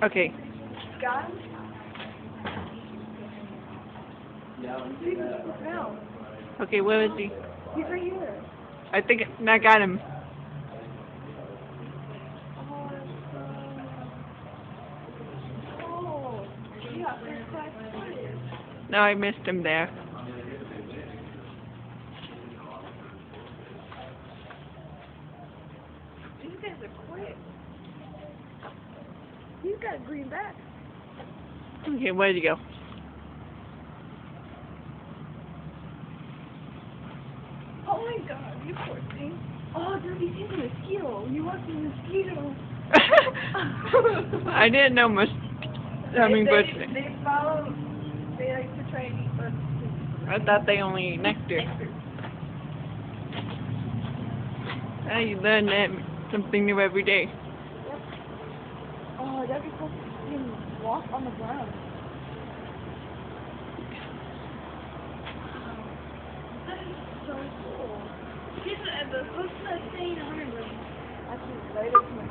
Okay. Got him? See, no. Okay, where is he? He's right here. I think I got him. Oh, you got first class players. No, I missed him there. These guys are quick. He's got a green back. Okay, where'd he go? Oh my god, you poor thing. Oh, dude, he's in a mosquito. You want the mosquito? I didn't know much. Hummingbirds. They follow. They like to try and eat bugs too. I thought they only eat nectar. You learn something new every day. Yep. Oh, that'd be cool to see him walk on the ground. That is so cool. The person that's saying 100 actually right up to my